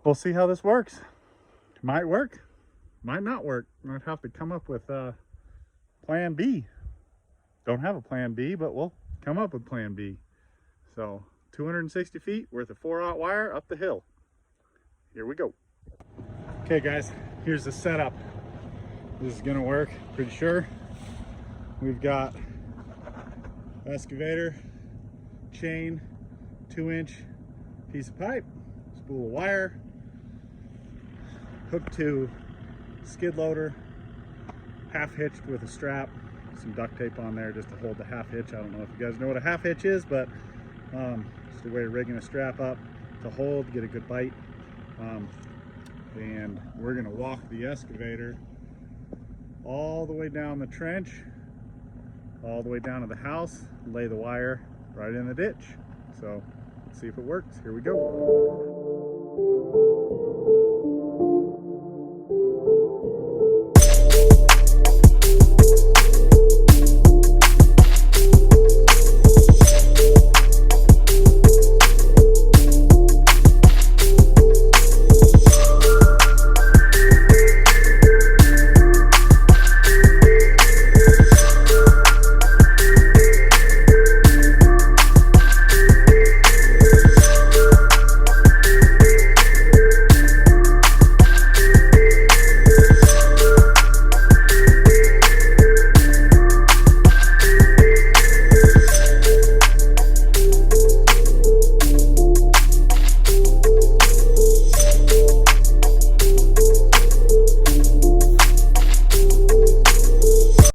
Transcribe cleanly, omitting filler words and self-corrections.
we'll see how this works. Might work, might not work. Might have to come up with plan B. Don't have a plan B, but we'll come up with plan B. So 260 feet worth of 4/0 wire up the hill. Here we go. Okay guys, here's the setup. This is gonna work, pretty sure. We've got excavator, chain, 2-inch piece of pipe, spool of wire, hooked to skid loader, half hitched with a strap, some duct tape on there just to hold the half hitch. I don't know if you guys know what a half hitch is, but just a way of rigging a strap up to hold, get a good bite. And we're gonna walk the excavator all the way down the trench, all the way down to the house, lay the wire right in the ditch. So let's see if it works. Here we go.